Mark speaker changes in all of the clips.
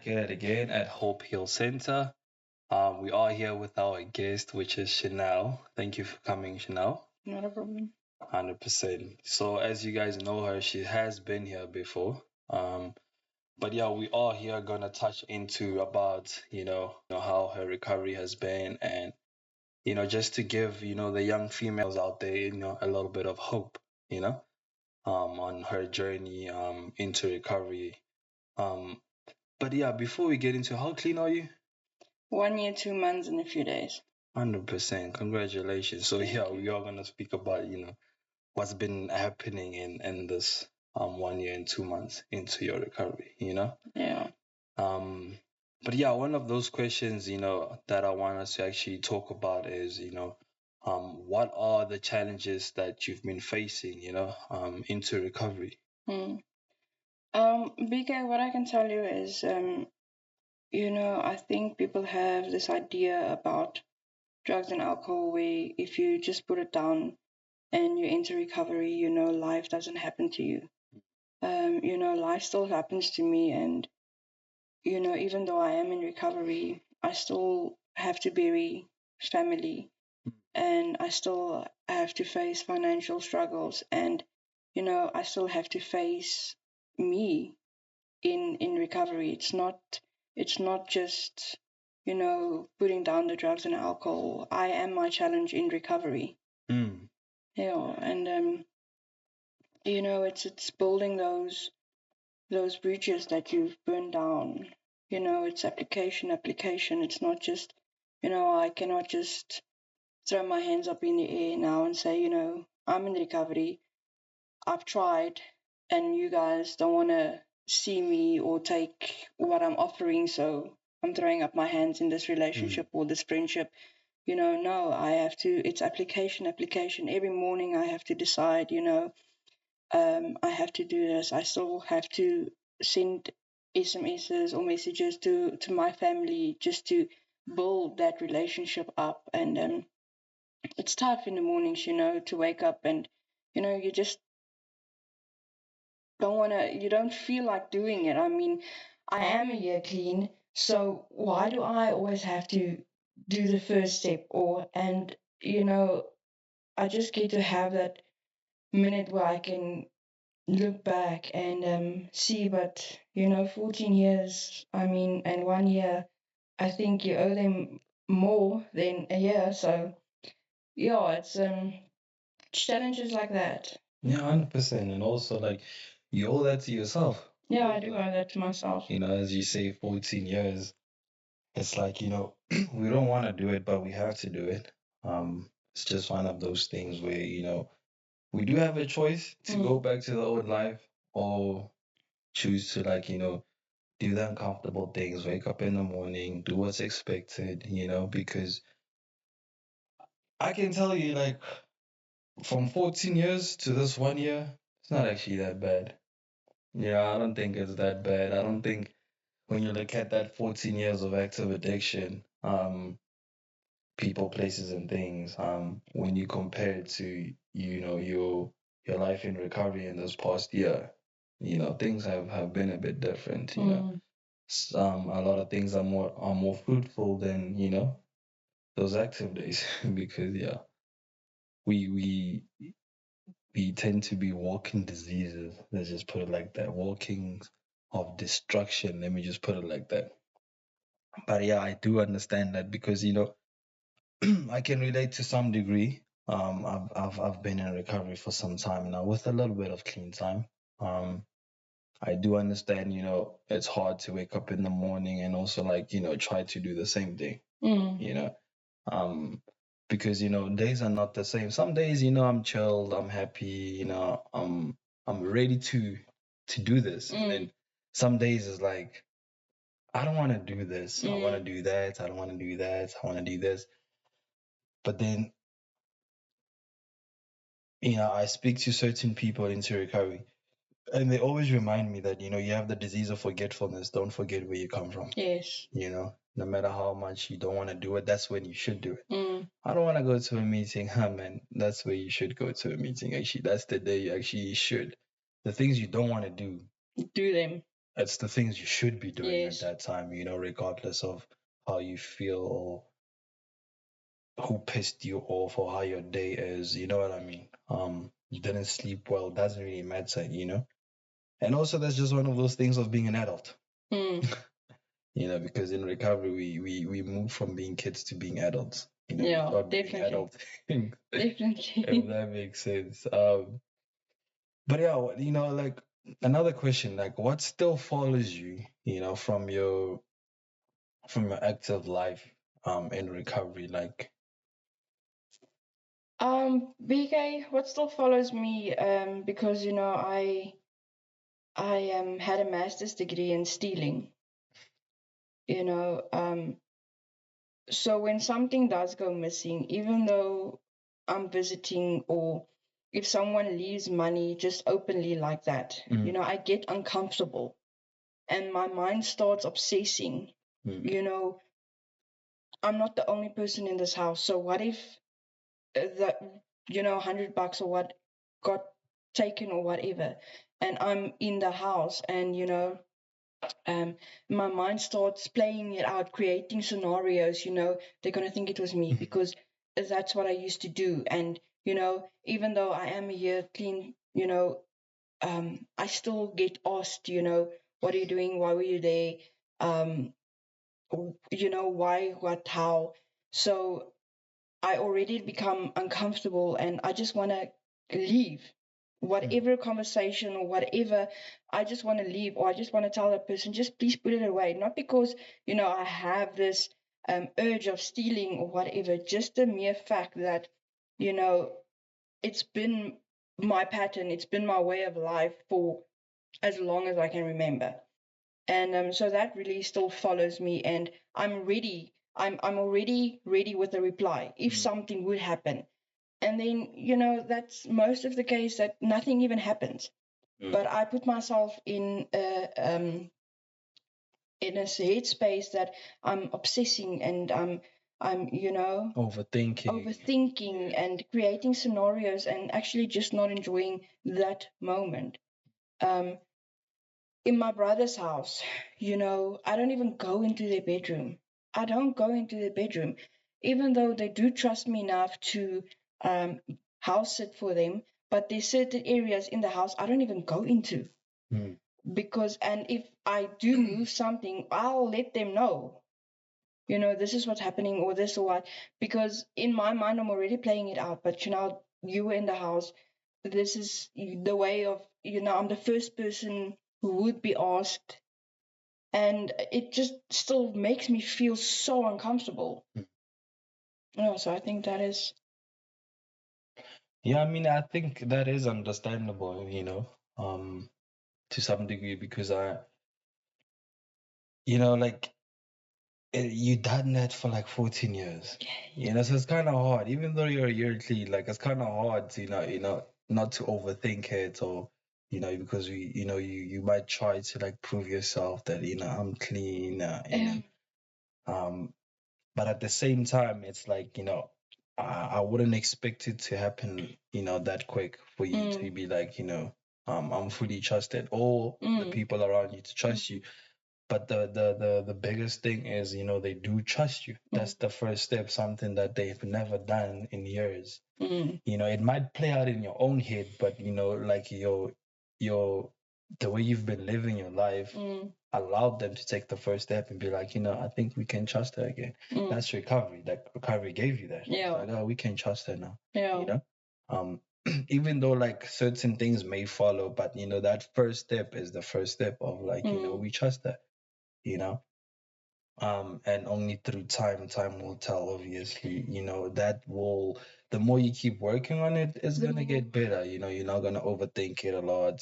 Speaker 1: back at it again at Hope Hill Center. We are here with our guest, which is Chanel. Thank you for coming, Chanel.
Speaker 2: Not a problem.
Speaker 1: 100%. So, as you guys know her, she has been here before. But yeah, we are here gonna touch into about how her recovery has been, and just to give the young females out there a little bit of hope, you know, on her journey into recovery. Um, but yeah, before we get into how clean are you?
Speaker 2: 1 year, 2 months, and a few days.
Speaker 1: 100%. Congratulations. So yeah, we are gonna speak about what's been happening in this 1 year and 2 months into your recovery.
Speaker 2: Yeah.
Speaker 1: Um, but yeah, one of those questions that I want us to actually talk about is what are the challenges that you've been facing into recovery?
Speaker 2: BK, what I can tell you is, I think people have this idea about drugs and alcohol where if you just put it down and you enter recovery, life doesn't happen to you. Life still happens to me, and even though I am in recovery, I still have to bury family, and I still have to face financial struggles, and I still have to face me in recovery. It's not just putting down the drugs and alcohol. I am my challenge in recovery. Yeah, and it's building those bridges that you've burned down. It's application. It's not just I cannot just throw my hands up in the air now and say I'm in recovery, I've tried, and you guys don't want to see me or take what I'm offering, so I'm throwing up my hands in this relationship or this friendship. No, I have to, it's application. Every morning I have to decide, I have to do this. I still have to send SMSs or messages to my family just to build that relationship up. And it's tough in the mornings, to wake up and, you just you don't feel like doing it. I mean, I am a year clean, so why do I always have to do the first step? I just get to have that minute where I can look back and see, but 14 years, I mean, and 1 year, I think you owe them more than a year. So yeah, it's challenges like that.
Speaker 1: Yeah, 100%. And also, like, you owe that to yourself.
Speaker 2: Yeah, I do owe that to myself.
Speaker 1: As you say, 14 years. It's like, we don't want to do it, but we have to do it. It's just one of those things where, we do have a choice to go back to the old life or choose to, like, do the uncomfortable things, wake up in the morning, do what's expected, because I can tell you, like, from 14 years to this 1 year, it's not actually that bad. Yeah, I don't think it's that bad. I don't think when you look at that 14 years of active addiction, people, places, and things, when you compare it to, your life in recovery in this past year, things have been a bit different, a lot of things are more fruitful than, those active days because yeah, we we tend to be walking diseases. Let's just put it like that. Walking of destruction. Let me just put it like that. But yeah, I do understand that because I can relate to some degree. I've been in recovery for some time now with a little bit of clean time. I do understand. It's hard to wake up in the morning and also like try to do the same thing. You know, because days are not the same. Some days I'm chilled, I'm happy, I'm ready to do this, and then some days is like I don't want to do this, I want to do that, I don't want to do that, I want to do this. But then I speak to certain people into recovery, and they always remind me that you have the disease of forgetfulness. Don't forget where you come from.
Speaker 2: Yes.
Speaker 1: No matter how much you don't want to do it, that's when you should do it. I don't want to go to a meeting. Man, that's where you should go to a meeting. Actually, that's the day you actually should. The things you don't want to do
Speaker 2: them.
Speaker 1: it's the things you should be doing
Speaker 2: Yes.
Speaker 1: at that time, you know, regardless of how you feel or who pissed you off or how your day is, you know what I mean? You didn't sleep well, doesn't really matter, you know? And also that's just one of those things of being an adult.
Speaker 2: Mm.
Speaker 1: You know, because in recovery we move from being kids to being adults. You know,
Speaker 2: Yeah,
Speaker 1: we start doing
Speaker 2: definitely.
Speaker 1: adult things. If
Speaker 2: Definitely.
Speaker 1: that makes sense. But yeah, you know, like another question, like what still follows you, you know, from your active life in recovery, like
Speaker 2: BK, what still follows me, because I had a master's degree in stealing, you know, so when something does go missing, even though I'm visiting or if someone leaves money just openly like that, I get uncomfortable and my mind starts obsessing. You know, I'm not the only person in this house. So what if that, $100 or what got taken or whatever, and I'm in the house and, my mind starts playing it out, creating scenarios. They're going to think it was me because that's what I used to do. And, even though I am here clean, I still get asked, what are you doing? Why were you there? Why, what, how? So I already become uncomfortable and I just want to leave. Whatever conversation or whatever, I just want to leave, or I just want to tell that person, just please put it away. Not because, I have this urge of stealing or whatever, just the mere fact that, it's been my pattern, it's been my way of life for as long as I can remember. And so that really still follows me, and I'm ready. I'm already ready with a reply if something would happen. And then that's most of the case that nothing even happens. But I put myself in a headspace that I'm obsessing and I'm overthinking and creating scenarios and actually just not enjoying that moment. Um, in my brother's house, I don't even go into their bedroom. I don't go into their bedroom, even though they do trust me enough to house sit for them. But there's certain areas in the house I don't even go into because, and if I do move something, I'll let them know. This is what's happening or this or what, because in my mind I'm already playing it out. But you were in the house. This is the way of, I'm the first person who would be asked, and it just still makes me feel so uncomfortable. So I think that is.
Speaker 1: Yeah, I mean, I think that is understandable, to some degree, because like you done that for like 14 years, so it's kind of hard, even though you're a year clean, like it's kind of hard to, not to overthink it, or, because you might try to like prove yourself that, I'm clean, but at the same time, it's like, I wouldn't expect it to happen, that quick for you to be like, I'm fully trusted, or the people around you to trust you. But the biggest thing is, they do trust you. That's the first step, something that they've never done in years. It might play out in your own head, but, like the way you've been living your life allowed them to take the first step and be like, I think we can trust her again. That's recovery. That recovery gave you that.
Speaker 2: Yeah.
Speaker 1: It's like, oh, we can trust her now.
Speaker 2: Yeah.
Speaker 1: Even though like certain things may follow, but that first step is the first step of like, we trust her, and only through time will tell, obviously. The more you keep working on it, it's gonna get better. You're not gonna overthink it a lot.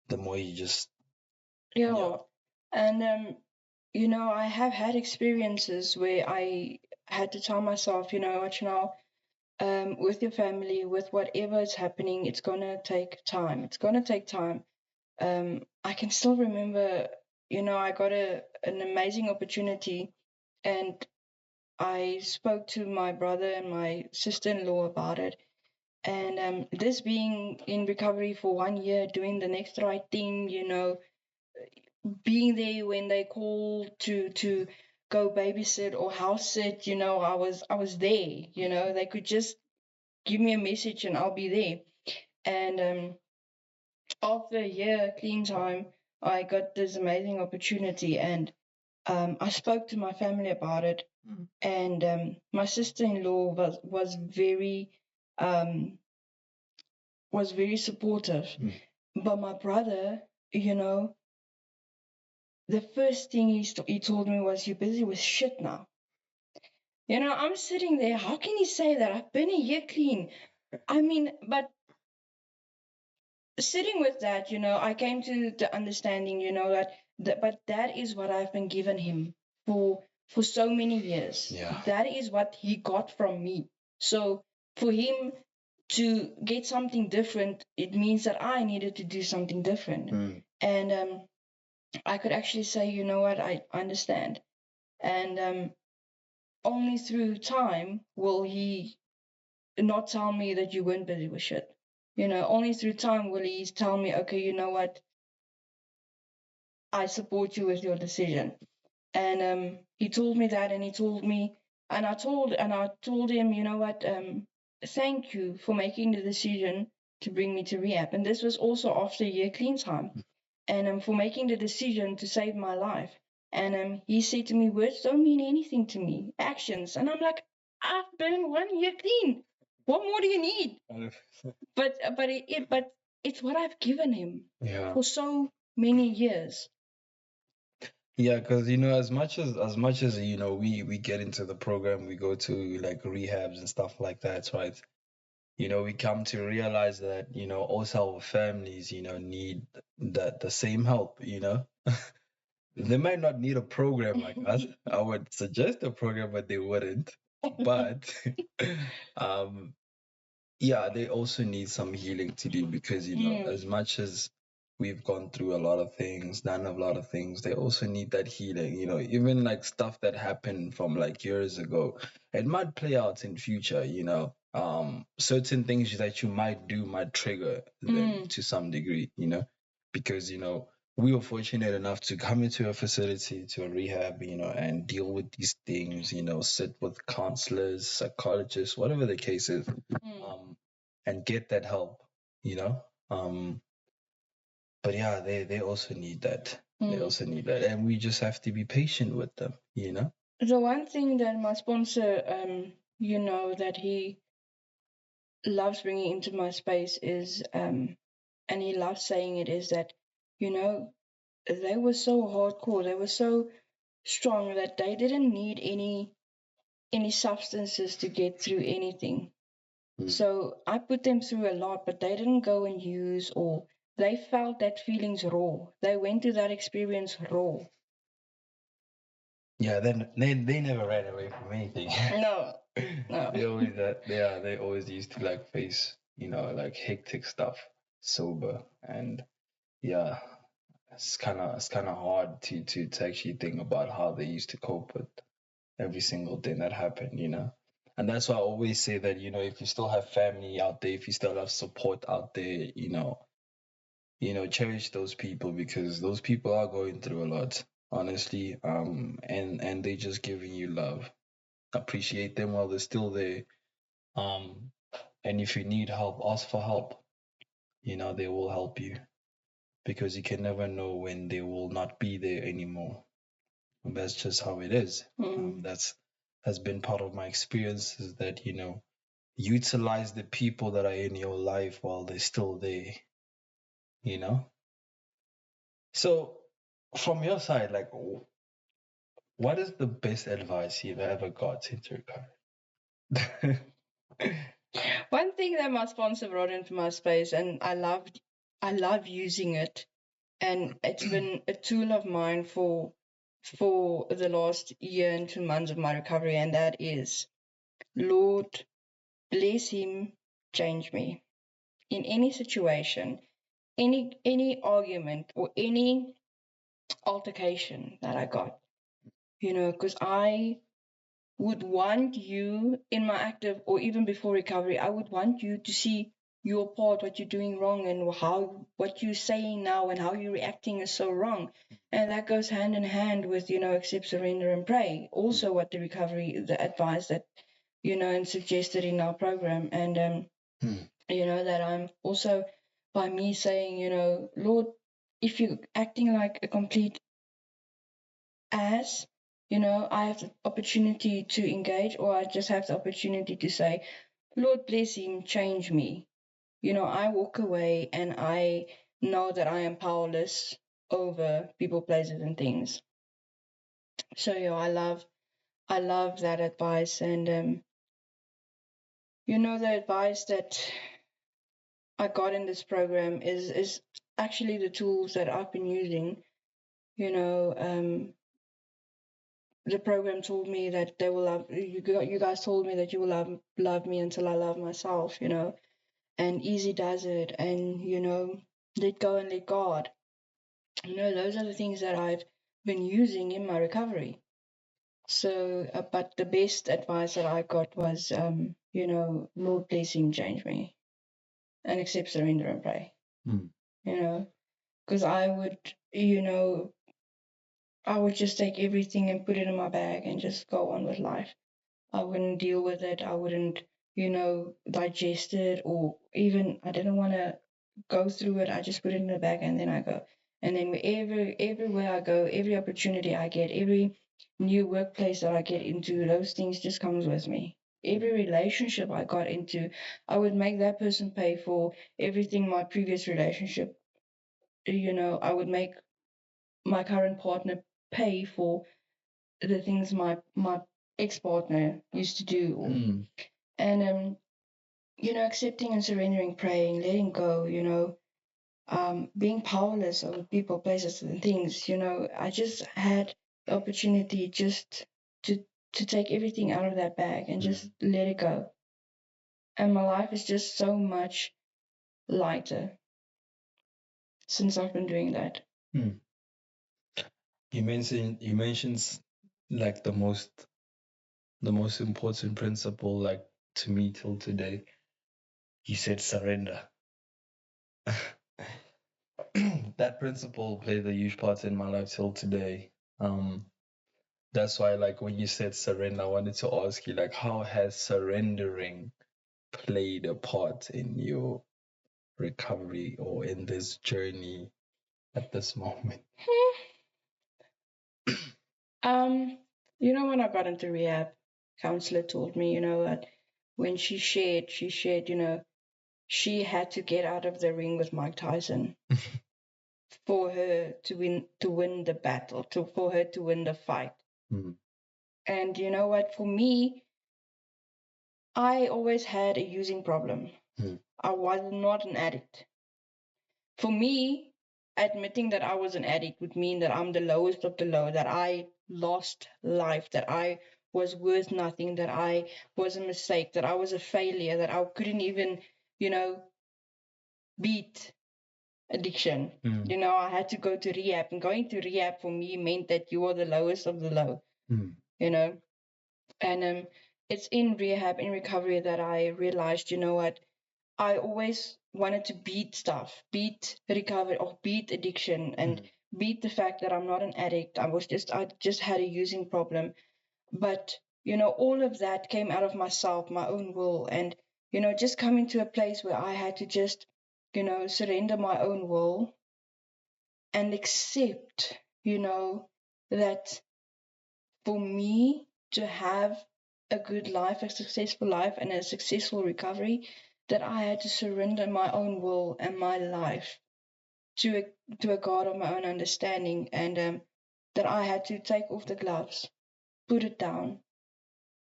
Speaker 1: The more you just.
Speaker 2: Yeah. And I have had experiences where I had to tell myself, with your family, with whatever is happening, it's gonna take time. It's gonna take time. I can still remember, I got an amazing opportunity, and I spoke to my brother and my sister-in-law about it. And this being in recovery for 1 year, doing the next right thing, being there when they call to go babysit or house sit, I was there. They could just give me a message and I'll be there. And after a year clean time, I got this amazing opportunity, and I spoke to my family about it. And my sister-in-law um, was very supportive. But my brother, the first thing he told me was, "You're busy with shit now." I'm sitting there. How can he say that? I've been a year clean. I mean, but sitting with that, I came to the understanding, but that is what I've been given him for so many years.
Speaker 1: Yeah.
Speaker 2: That is what he got from me. So for him to get something different, it means that I needed to do something different. And I could actually say, you know what, I understand. And only through time will he not tell me that you weren't busy with shit. Only through time will he tell me, okay, you know what, I support you with your decision. And he told me that, and he told me, and I told him, you know what, thank you for making the decision to bring me to rehab. And this was also after a year clean time, and for making the decision to save my life. And he said to me, words don't mean anything to me, actions. And I'm like, I've been 1 year clean. What more do you need? But it's what I've given him for so many years.
Speaker 1: Yeah, because as much as we get into the program, we go to like rehabs and stuff like that, right? We come to realize that also our families need the same help. They might not need a program like us. I would suggest a program, but they wouldn't. But um, yeah, they also need some healing to do because as much as we've gone through a lot of things, done a lot of things, they also need that healing. Even like stuff that happened from like years ago, it might play out in future. Certain things that you might do might trigger them to some degree. Because we were fortunate enough to come into a facility, to a rehab, and deal with these things, sit with counselors, psychologists, whatever the case is, and get that help, you know. But yeah, they also need that. They also need that, and we just have to be patient with them.
Speaker 2: The one thing that my sponsor, that he loves bringing into my space is, and he loves saying it, is that, they were so hardcore, they were so strong that they didn't need any substances to get through anything. So I put them through a lot, but they didn't go and use, or they felt that feelings raw. They went to that experience raw.
Speaker 1: Yeah, then they never ran away from anything.
Speaker 2: No.
Speaker 1: They always used to like face like hectic stuff sober, and yeah, it's kind of hard to actually think about how they used to cope with every single thing that happened. And that's why I always say that if you still have family out there, if you still have support out there, cherish those people, because those people are going through a lot, honestly. And they just giving you love. Appreciate them while they're still there. And if you need help, ask for help. They will help you, because you can never know when they will not be there anymore. And that's just how it is. That's has been part of my experience, is that utilize the people that are in your life while they're still there. So from your side, like, what is the best advice you've ever got into recovery?
Speaker 2: One thing that my sponsor brought into my space, and I love using it, and it's been a tool of mine for the last year and 2 months of my recovery, and that is, Lord, bless him, change me. In any situation, any argument or any altercation that I got, because I would want you in my active, or even before recovery, I would want you to see your part, what you're doing wrong, and what you're saying now and how you're reacting is so wrong. And that goes hand in hand with, accept, surrender, and pray. Also, what the advice that, and suggested in our program. And, that I'm also, by me saying, Lord, if you're acting like a complete ass, I have the opportunity to engage, or I just have the opportunity to say, Lord, bless him, change me. I walk away and I know that I am powerless over people, places, and things. So I love that advice, and the advice that I got in this program is actually the tools that I've been using. The program told me that they will love you guys told me that you will love me until I love myself. And easy does it, and let go and let God. Those are the things that I've been using in my recovery. So, but the best advice that I got was, Lord, bless him, change me, and accept, surrender, and pray. Because I would just take everything and put it in my bag and just go on with life. I wouldn't deal with it. I wouldn't, digest it, or even I didn't want to go through it. I just put it in the bag and then I go. And then everywhere I go, every opportunity I get, every new workplace that I get into, those things just comes with me. Every relationship I got into, I would make that person pay for everything my previous relationship. I would make my current partner pay for the things my ex-partner used to do. And accepting and surrendering, praying, letting go, being powerless over people, places, and things. I just had the opportunity just to take everything out of that bag and just let it go. And my life is just so much lighter since I've been doing that.
Speaker 1: You mentioned like the most important principle, like to me till today. You said surrender. That principle played a huge part in my life till today. That's why, like, when you said surrender, I wanted to ask you, like, how has surrendering played a part in your recovery or in this journey at this moment?
Speaker 2: When I got into rehab, counselor told me, that when she shared, she had to get out of the ring with Mike Tyson for her to win the battle, for her to win the fight. And you know what? For me, I always had a using problem. I was not an addict. For me, admitting that I was an addict would mean that I'm the lowest of the low, that I lost life, that I was worth nothing, that I was a mistake, that I was a failure, that I couldn't even, beat addiction. I had to go to rehab, and going to rehab for me meant that you are the lowest of the low. And it's in rehab, in recovery, that I realized, what, I always wanted to beat stuff, beat recovery, or beat addiction, and beat the fact that I'm not an addict. I just had a using problem. But all of that came out of myself, my own will, and just coming to a place where I had to just surrender my own will and accept that for me to have a good life, a successful life, and a successful recovery, that I had to surrender my own will and my life to a God of my own understanding, and that I had to take off the gloves, put it down,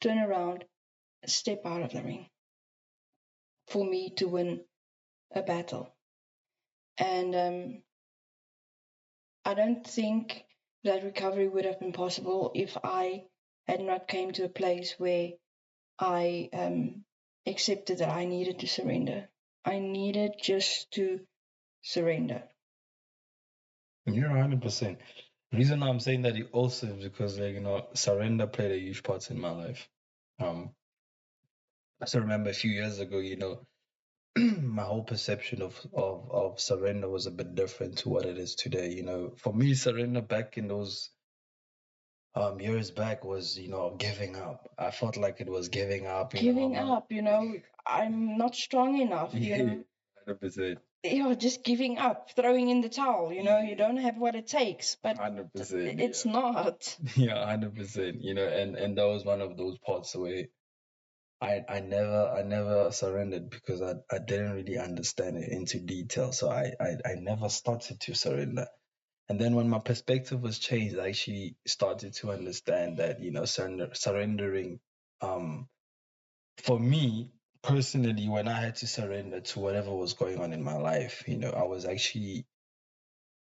Speaker 2: turn around, step out of the ring for me to win a battle. And I don't think that recovery would have been possible if I had not came to a place where I accepted that I needed to surrender. I needed just to surrender.
Speaker 1: You're 100%. The reason I'm saying that also is because, surrender played a huge part in my life. I still remember a few years ago, my whole perception of surrender was a bit different to what it is today. For me, surrender back in those years back was, giving up. I felt like it was giving up.
Speaker 2: Giving up, I'm not strong enough,
Speaker 1: Yeah, 100%.
Speaker 2: just giving up, throwing in the towel, you don't have what it takes, but
Speaker 1: 100%.
Speaker 2: it's not.
Speaker 1: Yeah, 100%. And that was one of those parts where I never surrendered because I didn't really understand it into detail. So I never started to surrender. And then when my perspective was changed, I actually started to understand that, surrendering, for me personally, when I had to surrender to whatever was going on in my life,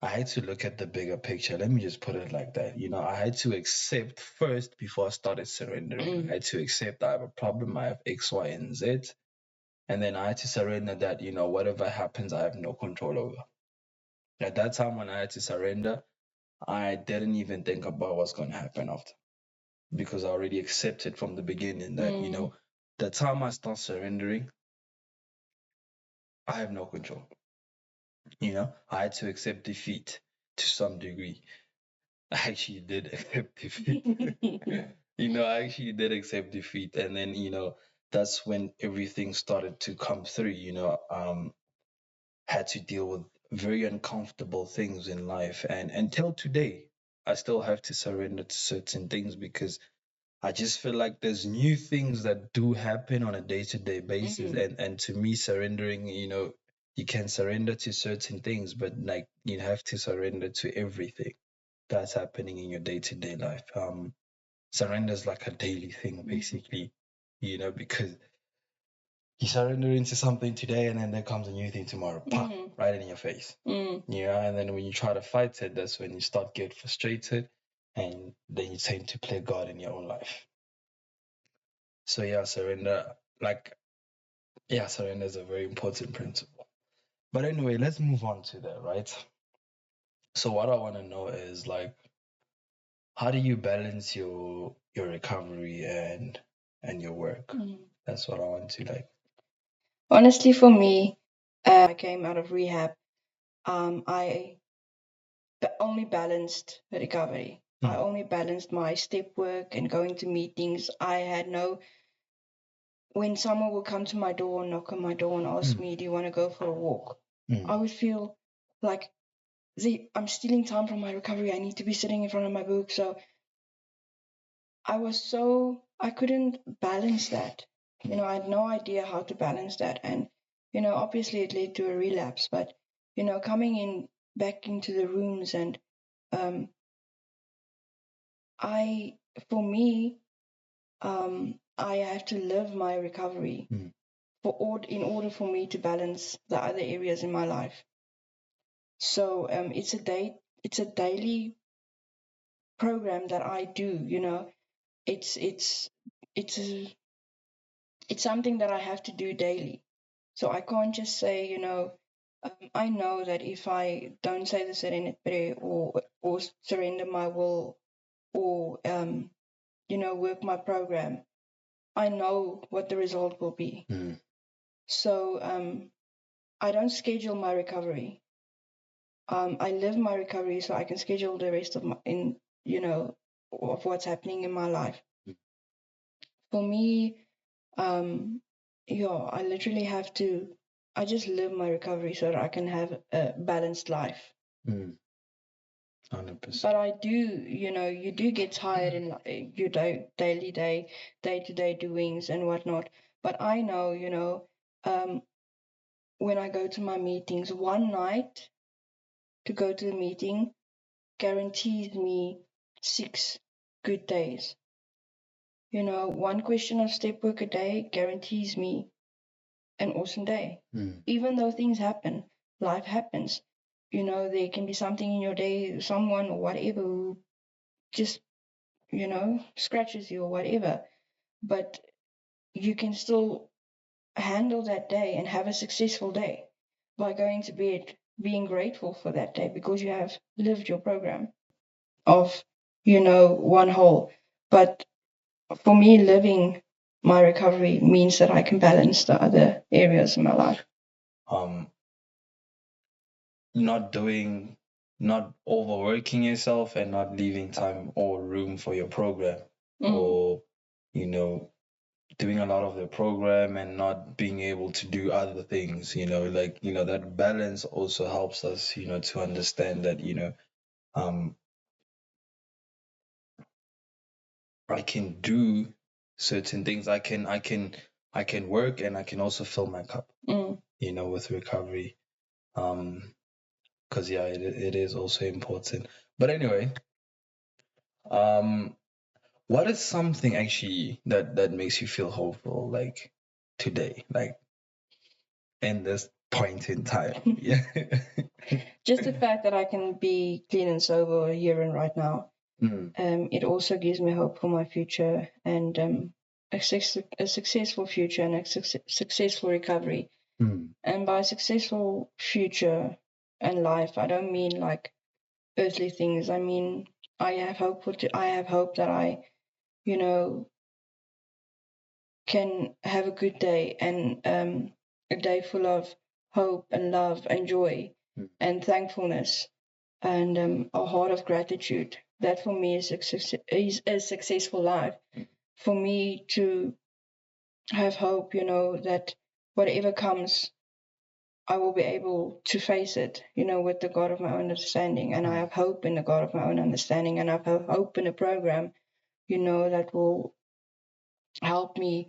Speaker 1: I had to look at the bigger picture. Let me just put it like that. I had to accept first before I started surrendering. I had to accept I have a problem, I have X, Y, and Z. And then I had to surrender that, whatever happens, I have no control over. At that time when I had to surrender, I didn't even think about what's going to happen after, because I already accepted from the beginning that, the time I start surrendering, I have no control. I had to accept defeat to some degree. I actually did accept defeat. I actually did accept defeat. And then, that's when everything started to come through, had to deal with very uncomfortable things in life. And until today, I still have to surrender to certain things because I just feel like there's new things that do happen on a day-to-day basis. And to me, surrendering, you can surrender to certain things, but like you have to surrender to everything that's happening in your day-to-day life. Surrender is like a daily thing, basically, because you surrender into something today and then there comes a new thing tomorrow, pop, right in your face. And then when you try to fight it, that's when you start get frustrated and then you tend to play God in your own life. So yeah, surrender is a very important principle. But anyway, let's move on to that, right? So what I want to know is like, how do you balance your recovery and your work? That's what I want to like.
Speaker 2: Honestly, for me, I came out of rehab. I only balanced the recovery. I only balanced my step work and going to meetings. I had no. When someone would come to my door, knock on my door, and ask me, "Do you want to go for a walk?" I would feel like I'm stealing time from my recovery. I need to be sitting in front of my book. So I couldn't balance that. I had no idea how to balance that. And, obviously it led to a relapse. But, coming in back into the rooms and for me, I have to live my recovery in order for me to balance the other areas in my life. So it's a daily program that I do. It's something that I have to do daily. So I can't just say, I know that if I don't say the Serenity prayer or surrender my will or work my program, I know what the result will be. So I don't schedule my recovery. I live my recovery so I can schedule the rest of of what's happening in my life. For me, I literally have to. I just live my recovery so that I can have a balanced life.
Speaker 1: 100%.
Speaker 2: But I do, you do get tired in your day-to-day doings and whatnot. But I know, when I go to my meetings, one night to go to the meeting guarantees me 6 good days. One question of step work a day guarantees me an awesome day. Even though things happen, life happens. There can be something in your day, someone or whatever who just, scratches you or whatever. But you can still handle that day and have a successful day by going to bed being grateful for that day because you have lived your program of, one whole. But for me, living my recovery means that I can balance the other areas in my life.
Speaker 1: um not overworking yourself and not leaving time or room for your program, or you know doing a lot of the program and not being able to do other things, like that balance also helps us to understand that um I can do certain things. I can work, and I can also fill my cup, with recovery. Because yeah, it is also important. But anyway, um, what is something actually that makes you feel hopeful, like today, like in this point in time? Yeah.
Speaker 2: Just the fact that I can be clean and sober here and right now. It also gives me hope for my future and a successful future and a successful recovery. And by successful future and life, I don't mean like earthly things. I mean, I have hope that I, can have a good day and a day full of hope and love and joy and thankfulness and a heart of gratitude. That for me is a successful life. For me to have hope, that whatever comes, I will be able to face it, with the God of my own understanding. And I have hope in the God of my own understanding. And I have hope in a program, that will help me,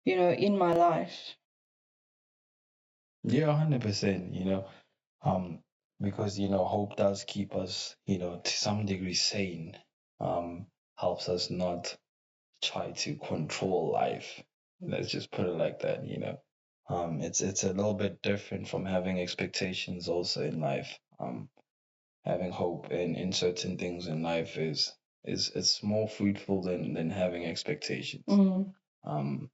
Speaker 2: in my life.
Speaker 1: Yeah, 100%. Because hope does keep us, to some degree sane. Helps us not try to control life. Let's just put it like that. It's a little bit different from having expectations also in life. Having hope in certain things in life is it's more fruitful than having expectations. Um,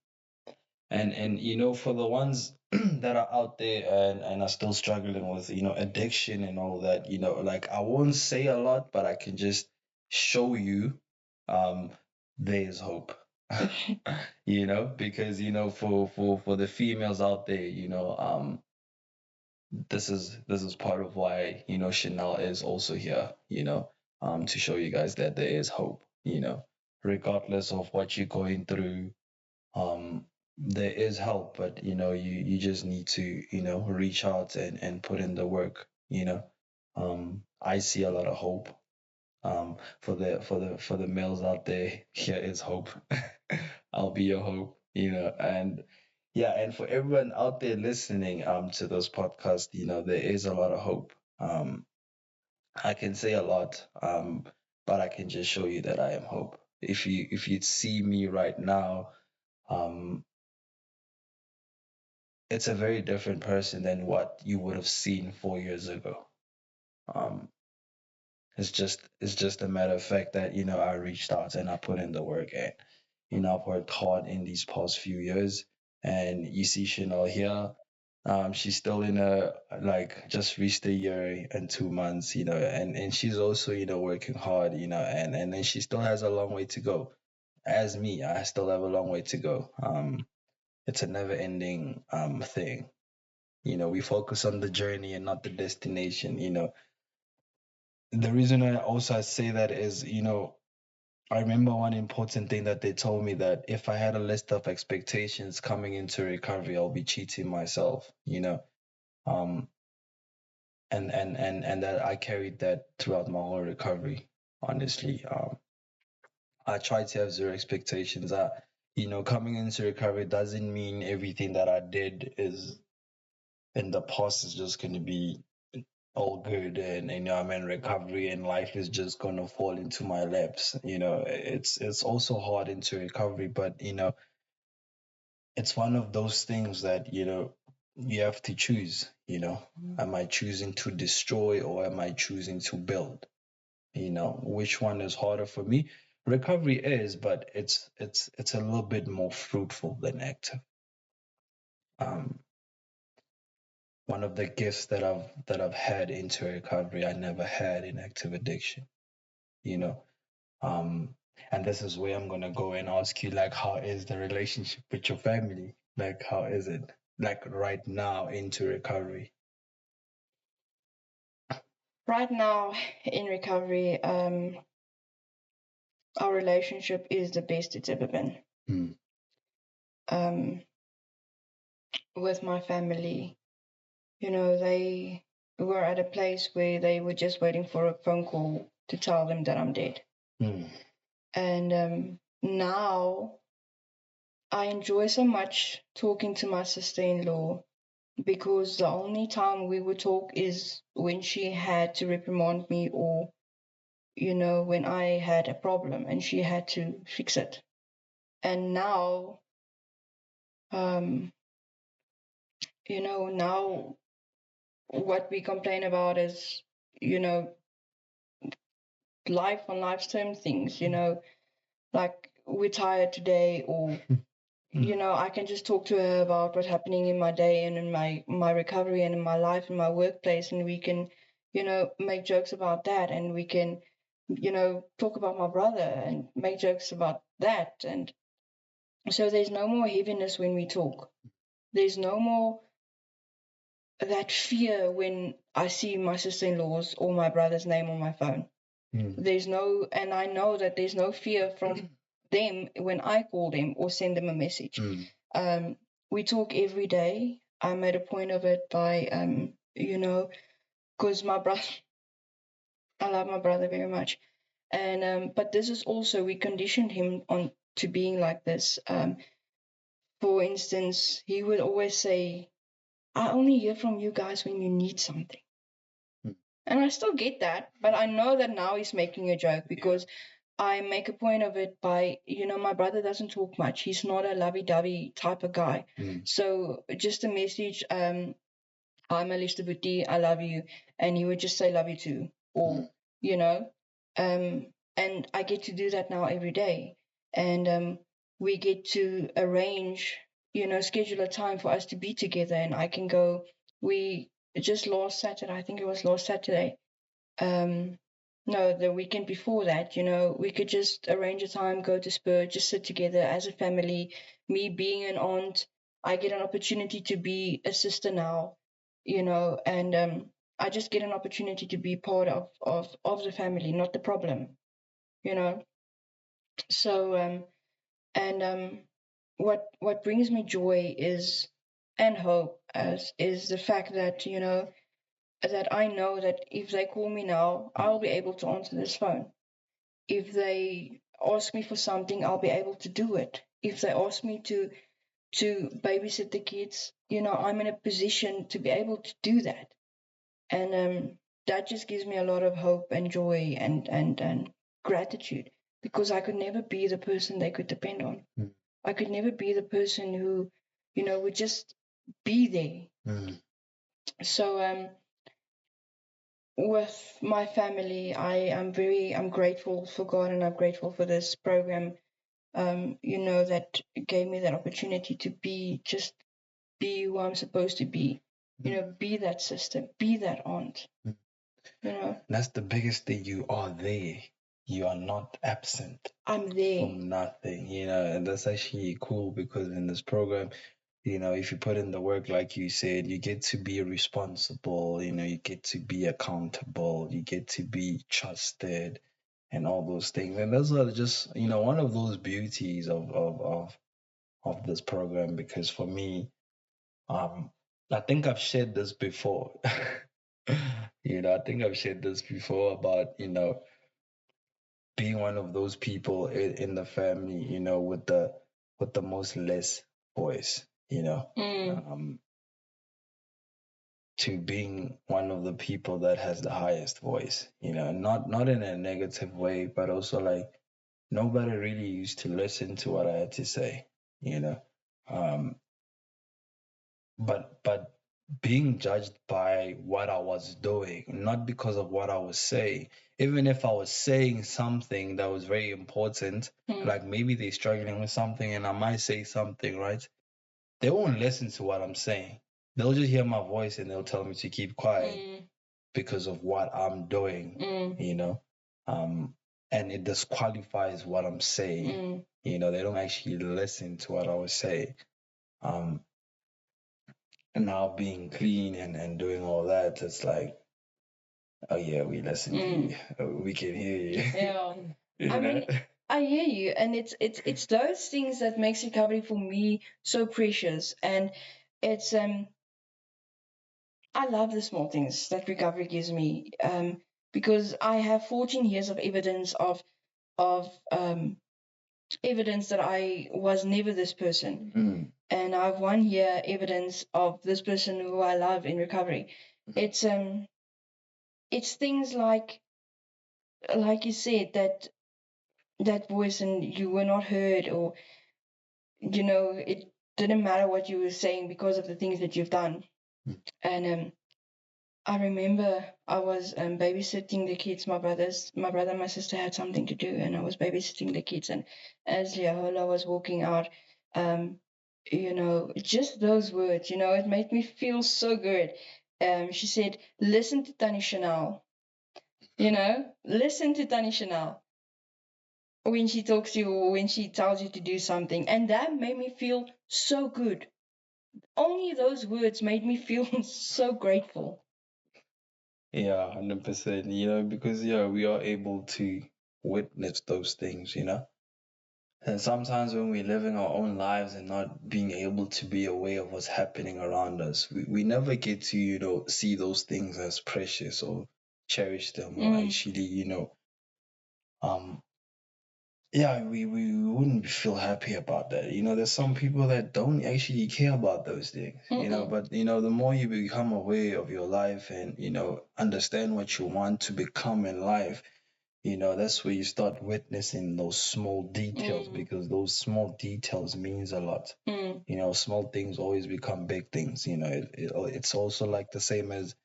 Speaker 1: and for the ones that are out there and are still struggling with addiction and all that, like I won't say a lot, but I can just show you there's hope. Because for the females out there, this is part of why Chanel is also here, to show you guys that there is hope, regardless of what you're going through. There is help, but you just need to reach out and put in the work. I see a lot of hope. For the males out there, here is hope. I'll be your hope. And yeah, and for everyone out there listening to this podcast, there is a lot of hope. I can say a lot, but I can just show you that I am hope. If you'd see me right now, um, it's a very different person than what you would have seen 4 years ago. Um, it's just a matter of fact that I reached out and I put in the work, and I've worked hard in these past few years. And you see Chanel here. She's still in a like just reached a year and 2 months, and she's also working hard, and then she still has a long way to go. As me, I still have a long way to go. It's a never ending thing. We focus on the journey and not the destination. The reason I also say that is, I remember one important thing that they told me, that if I had a list of expectations coming into recovery, I'll be cheating myself, um, and that I carried that throughout my whole recovery. Honestly, I tried to have zero expectations. Coming into recovery doesn't mean everything that I did is in the past is just going to be all good, and I'm in recovery and life is just gonna fall into my laps. It's also hard into recovery, but it's one of those things that you have to choose. Am I choosing to destroy, or am I choosing to build? Which one is harder for me? Recovery is, but it's a little bit more fruitful than active. One of the gifts that I've had into recovery, I never had in active addiction. you know and this is where I'm gonna go and ask you, like, how is the relationship with your family? Like, how is it? like right now into recovery?
Speaker 2: Right now in recovery, our relationship is the best it's ever been. Um, with my family, they were at a place where they were just waiting for a phone call to tell them that I'm dead. And now I enjoy so much talking to my sister-in-law, because the only time we would talk is when she had to reprimand me, or when I had a problem and she had to fix it. And now, now what we complain about is, life on life's term things, like we're tired today, or I can just talk to her about what's happening in my day and in my recovery and in my life and my workplace, and we can, make jokes about that, and we can, talk about my brother and make jokes about that. And so there's no more heaviness when we talk. There's no more that fear when I see my sister-in-law's or my brother's name on my phone. There's no, and I know that there's no fear from them when I call them or send them a message. We talk every day. I made a point of it by, because my brother, I love my brother very much. And, but this is also, we conditioned him on to being like this. For instance, he would always say, I only hear from you guys when you need something. And I still get that, but I know that now he's making a joke, because I make a point of it by, my brother doesn't talk much. He's not a lovey-dovey type of guy. So just a message, hi Melissa Buti, I love you. And he would just say love you too. Or, and I get to do that now every day. And we get to arrange, schedule a time for us to be together, and I can go. We just last Saturday, I think it was last Saturday, no, the weekend before that, we could just arrange a time, go to Spur, just sit together as a family. Me being an aunt, I get an opportunity to be a sister now, and I just get an opportunity to be part of the family, not the problem, you know. So and what brings me joy is, and hope, is the fact that that I know that if they call me now, I'll be able to answer this phone. If they ask me for something, I'll be able to do it. If they ask me to babysit the kids, I'm in a position to be able to do that. And that just gives me a lot of hope and joy and gratitude, because I could never be the person they could depend on. I could never be the person who, would just be there. So with my family, I'm grateful for God, and I'm grateful for this program, that gave me that opportunity to be who I'm supposed to be, be that sister, be that aunt,
Speaker 1: That's the biggest thing. You are there. You are not absent.
Speaker 2: I'm there.
Speaker 1: From nothing, and that's actually cool, because in this program, if you put in the work, like you said, you get to be responsible, you get to be accountable, you get to be trusted, and all those things. And those are just, one of those beauties of this program, because for me, I think I've shared this before. I think I've shared this before about, being one of those people in the family, with the most less voice, to being one of the people that has the highest voice, not in a negative way, but also like nobody really used to listen to what I had to say, um, but being judged by what I was doing, not because of what I was saying. Even if I was saying something that was very important, like maybe they're struggling with something and I might say something, right? They won't listen to what I'm saying. They'll just hear my voice and they'll tell me to keep quiet because of what I'm doing, and it disqualifies what I'm saying. They don't actually listen to what I was saying. now being clean and doing all that, it's like, oh yeah, we listen to you. We can hear you.
Speaker 2: Yeah.
Speaker 1: You
Speaker 2: I
Speaker 1: know?
Speaker 2: mean, I hear you, and it's those things that makes recovery for me so precious, and it's I love the small things that recovery gives me, because I have 14 years of of evidence that I was never this person, and I have 1 year evidence of this person who I love in recovery. It's things like you said, that voice, and you were not heard, or it didn't matter what you were saying because of the things that you've done. And I remember I was babysitting the kids. My brother and my sister had something to do, and I was babysitting the kids. And as Leola was walking out, just those words, it made me feel so good. She said, "Listen to Tani Chanel. Listen to Tani Chanel when she talks to you or when she tells you to do something." And that made me feel so good. Only those words made me feel so grateful.
Speaker 1: Yeah, 100%. Because we are able to witness those things. And sometimes when we're living our own lives and not being able to be aware of what's happening around us, we never get to, see those things as precious or cherish them or actually, um, yeah, we wouldn't feel happy about that. There's some people that don't actually care about those things, but, the more you become aware of your life and, understand what you want to become in life, that's where you start witnessing those small details because those small details means a lot. Small things always become big things. It's also like the same as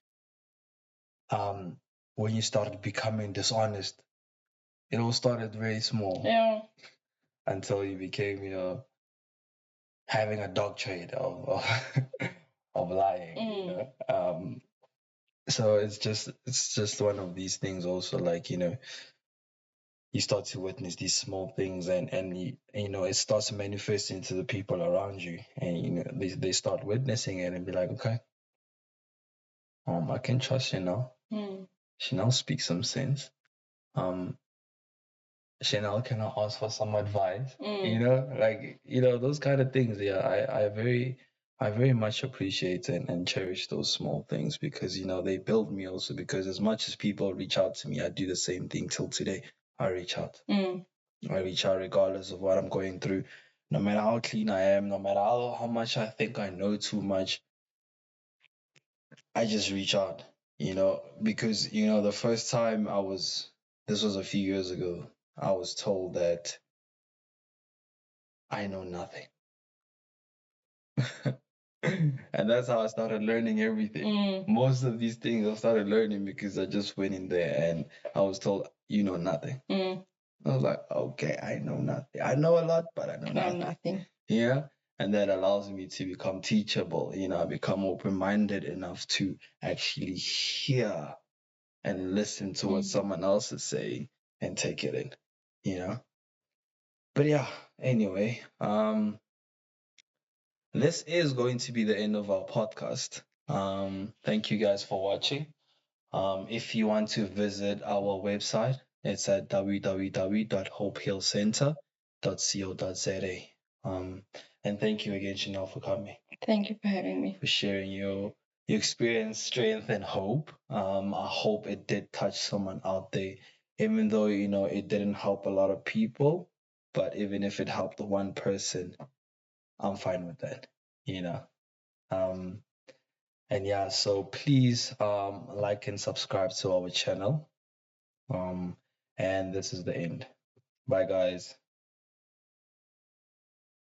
Speaker 1: um when you started becoming dishonest. It all started very small.
Speaker 2: Yeah.
Speaker 1: Until you became, having a dog trade of lying. So it's just one of these things also, like, you start to witness these small things and it starts to manifest into the people around you, and they start witnessing it and be like, okay, I can trust Chanel. Chanel speaks some sense. Chanel, can I ask for some advice? Those kind of things. Yeah, I very much appreciate and cherish those small things because they build me also, because as much as people reach out to me, I do the same thing till today. I reach out. I reach out regardless of what I'm going through. No matter how clean I am, no matter how much I think I know too much, I just reach out, because, the first time this was a few years ago, I was told that I know nothing. And that's how I started learning everything. Most of these things I started learning because I just went in there and I was told, you know nothing. I was like, okay, I know nothing. I know a lot, but I know nothing. Yeah. And that allows me to become teachable. I become open-minded enough to actually hear and listen to what someone else is saying and take it in. But yeah, anyway, this is going to be the end of our podcast. Thank you guys for watching. If you want to visit our website, it's at www.hopehillcenter.co.za. And thank you again, Chanel, for coming.
Speaker 2: Thank you for having me.
Speaker 1: For sharing your experience, strength, and hope. I hope it did touch someone out there, even though it didn't help a lot of people. But even if it helped one person, I'm fine with that. You know. Um, and yeah, so please like and subscribe to our channel. And this is the end. Bye, guys.